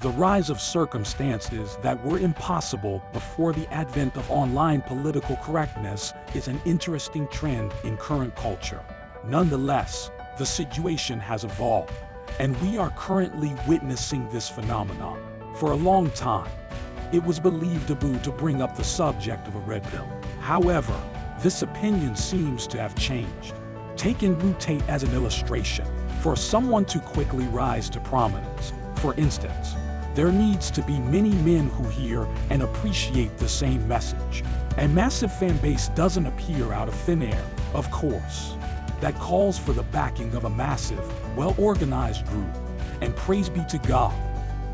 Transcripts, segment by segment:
The rise of circumstances that were impossible before the advent of online political correctness is an interesting trend in current culture. Nonetheless, the situation has evolved, and we are currently witnessing this phenomenon. For a long time, it was believed taboo to bring up the subject of a red pill. However, this opinion seems to have changed. Taking mutate as an illustration, for someone to quickly rise to prominence, for instance, there needs to be many men who hear and appreciate the same message. A massive fan base doesn't appear out of thin air, of course. That calls for the backing of a massive, well-organized group. And praise be to God,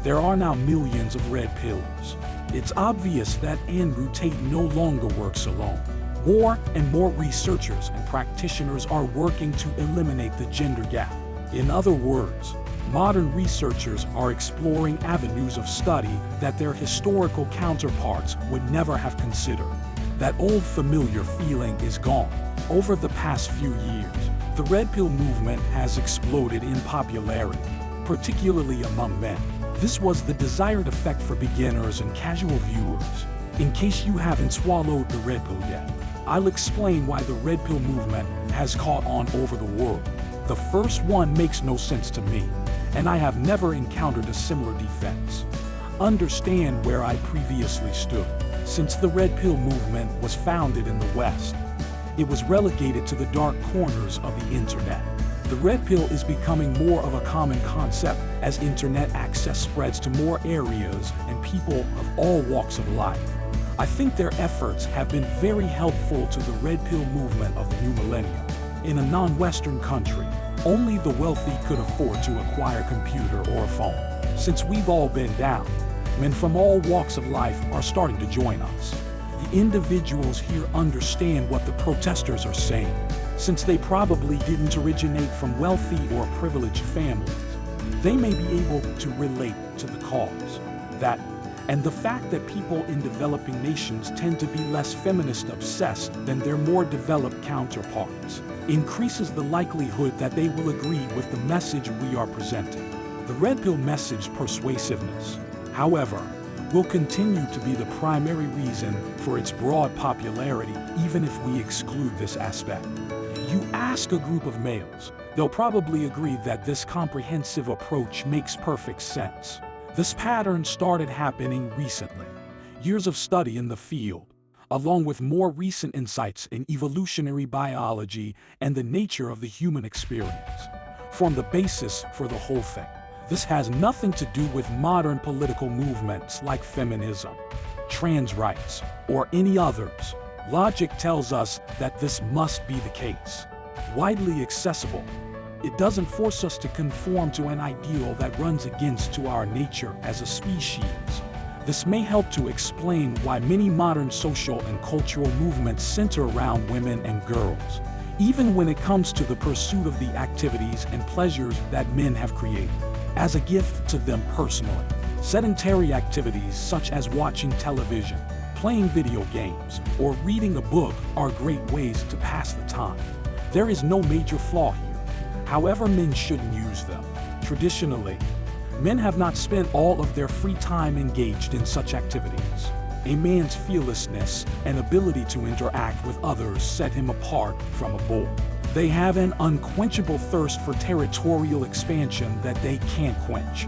there are now millions of red pills. It's obvious that Andrew Tate no longer works alone. More and more researchers and practitioners are working to eliminate the gender gap. In other words, modern researchers are exploring avenues of study that their historical counterparts would never have considered. That old familiar feeling is gone. Over the past few years, the red pill movement has exploded in popularity, particularly among men. This was the desired effect for beginners and casual viewers. In case you haven't swallowed the red pill yet, I'll explain why the red pill movement has caught on over the world. The first one makes no sense to me, and I have never encountered a similar defense. Understand where I previously stood. Since the red pill movement was founded in the West, it was relegated to the dark corners of the internet. The red pill is becoming more of a common concept as internet access spreads to more areas and people of all walks of life. I think their efforts have been very helpful to the red pill movement of the new millennium. In a non-Western country, only the wealthy could afford to acquire a computer or a phone. Since we've all been down, men from all walks of life are starting to join us. The individuals here understand what the protesters are saying, since they probably didn't originate from wealthy or privileged families. They may be able to relate to the cause. That, and the fact that people in developing nations tend to be less feminist obsessed than their more developed counterparts, increases the likelihood that they will agree with the message we are presenting. The red pill message persuasiveness, however, will continue to be the primary reason for its broad popularity, even if we exclude this aspect. You ask a group of males, they'll probably agree that this comprehensive approach makes perfect sense. This pattern started happening recently. Years of study in the field, along with more recent insights in evolutionary biology and the nature of the human experience, form the basis for the whole thing. This has nothing to do with modern political movements like feminism, trans rights, or any others. Logic tells us that this must be the case. Widely accessible, it doesn't force us to conform to an ideal that runs against to our nature as a species. This may help to explain why many modern social and cultural movements center around women and girls, even when it comes to the pursuit of the activities and pleasures that men have created as a gift to them personally. Sedentary activities such as watching television, playing video games, or reading a book are great ways to pass the time. There is no major flaw here. However, men shouldn't use them. Traditionally, men have not spent all of their free time engaged in such activities. A man's fearlessness and ability to interact with others set him apart from a boy. They have an unquenchable thirst for territorial expansion that they can't quench.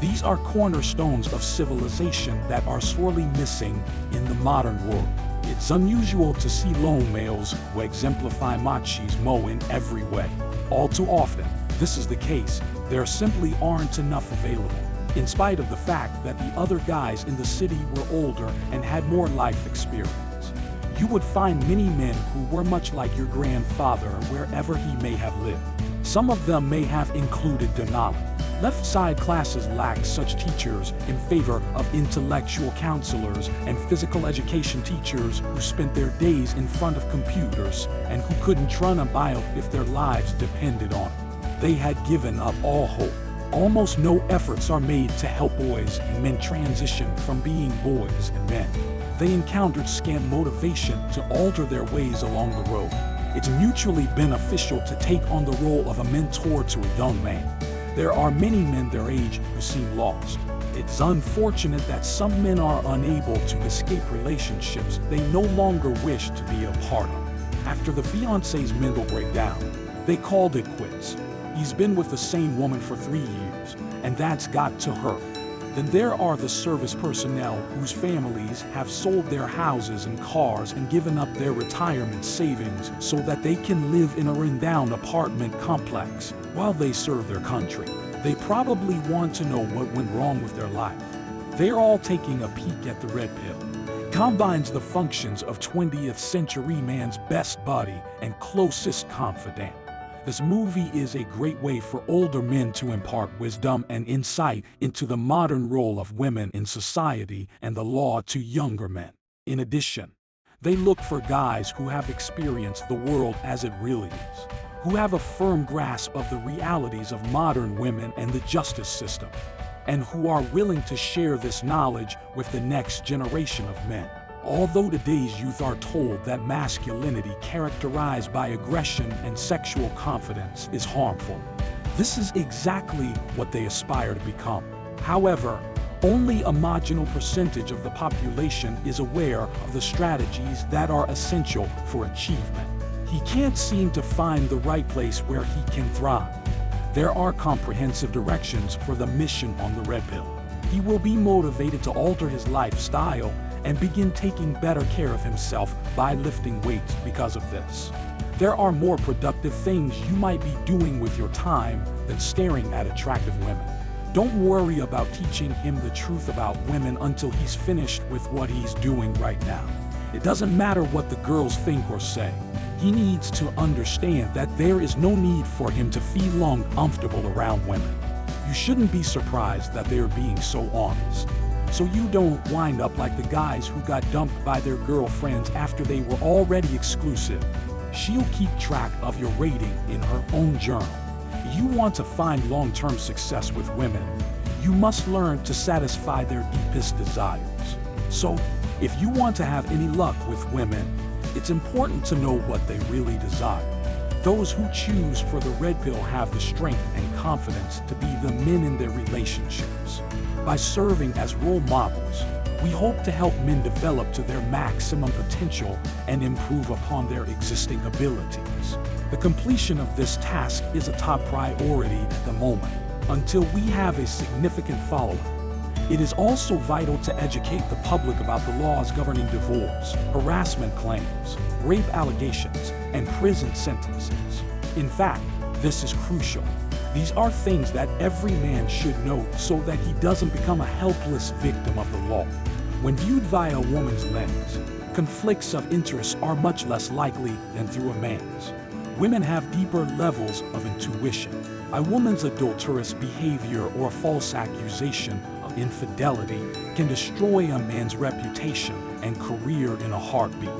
These are cornerstones of civilization that are sorely missing in the modern world. It's unusual to see lone males who exemplify machismo in every way. All too often, this is the case. There simply aren't enough available, in spite of the fact that the other guys in the city were older and had more life experience. You would find many men who were much like your grandfather wherever he may have lived. Some of them may have included Denali. Left side classes lacked such teachers in favor of intellectual counselors and physical education teachers who spent their days in front of computers and who couldn't run a bio if their lives depended on it. They had given up all hope. Almost no efforts are made to help boys and men transition from being boys and men. They encountered scant motivation to alter their ways along the road. It's mutually beneficial to take on the role of a mentor to a young man. There are many men their age who seem lost. It's unfortunate that some men are unable to escape relationships they no longer wish to be a part of. After the fiancé's mental breakdown, they called it quits. He's been with the same woman for 3 years, and that's got to her. Then there are the service personnel whose families have sold their houses and cars and given up their retirement savings so that they can live in a rundown apartment complex while they serve their country. They probably want to know what went wrong with their life. They're all taking a peek at the red pill. Combines the functions of 20th century man's best buddy and closest confidant. This movie is a great way for older men to impart wisdom and insight into the modern role of women in society and the law to younger men. In addition, they look for guys who have experienced the world as it really is, who have a firm grasp of the realities of modern women and the justice system, and who are willing to share this knowledge with the next generation of men. Although today's youth are told that masculinity characterized by aggression and sexual confidence is harmful, this is exactly what they aspire to become. However, only a marginal percentage of the population is aware of the strategies that are essential for achievement. He can't seem to find the right place where he can thrive. There are comprehensive directions for the mission on the red pill. He will be motivated to alter his lifestyle and begin taking better care of himself by lifting weights because of this. There are more productive things you might be doing with your time than staring at attractive women. Don't worry about teaching him the truth about women until he's finished with what he's doing right now. It doesn't matter what the girls think or say. He needs to understand that there is no need for him to feel uncomfortable around women. You shouldn't be surprised that they're being so honest, so you don't wind up like the guys who got dumped by their girlfriends after they were already exclusive. She'll keep track of your rating in her own journal. You want to find long-term success with women, you must learn to satisfy their deepest desires. So, if you want to have any luck with women, it's important to know what they really desire. Those who choose for the red pill have the strength and confidence to be the men in their relationships. By serving as role models, we hope to help men develop to their maximum potential and improve upon their existing abilities. The completion of this task is a top priority at the moment, until we have a significant following. It is also vital to educate the public about the laws governing divorce, harassment claims, rape allegations, and prison sentences. In fact, this is crucial. These are things that every man should know so that he doesn't become a helpless victim of the law. When viewed via a woman's lens, conflicts of interest are much less likely than through a man's. Women have deeper levels of intuition. A woman's adulterous behavior or false accusation of infidelity can destroy a man's reputation and career in a heartbeat.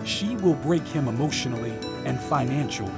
She will break him emotionally and financially,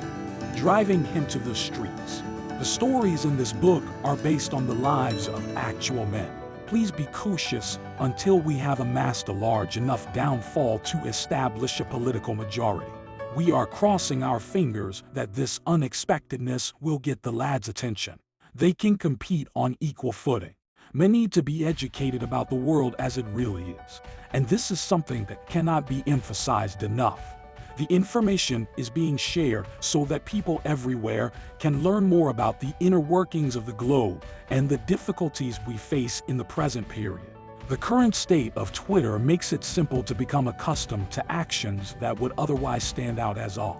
driving him to the streets. The stories in this book are based on the lives of actual men. Please be cautious until we have amassed a large enough downfall to establish a political majority. We are crossing our fingers that this unexpectedness will get the lads' attention. They can compete on equal footing. Men need to be educated about the world as it really is, and this is something that cannot be emphasized enough. The information is being shared so that people everywhere can learn more about the inner workings of the globe and the difficulties we face in the present period. The current state of Twitter makes it simple to become accustomed to actions that would otherwise stand out as odd.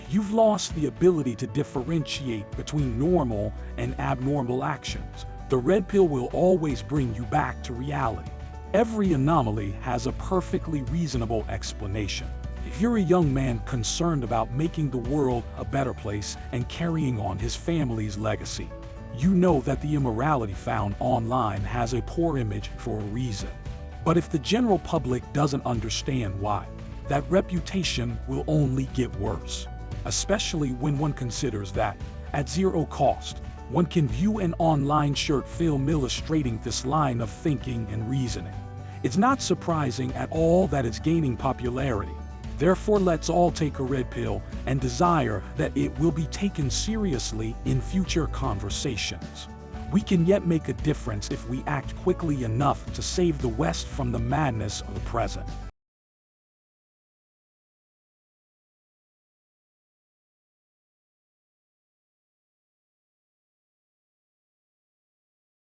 You've lost the ability to differentiate between normal and abnormal actions. The red pill will always bring you back to reality. Every anomaly has a perfectly reasonable explanation. If you're a young man concerned about making the world a better place and carrying on his family's legacy, you know that the immorality found online has a poor image for a reason. But if the general public doesn't understand why, that reputation will only get worse, especially when one considers that, at zero cost, one can view an online short film illustrating this line of thinking and reasoning. It's not surprising at all that it's gaining popularity. Therefore, let's all take a red pill and desire that it will be taken seriously in future conversations. We can yet make a difference if we act quickly enough to save the West from the madness of the present.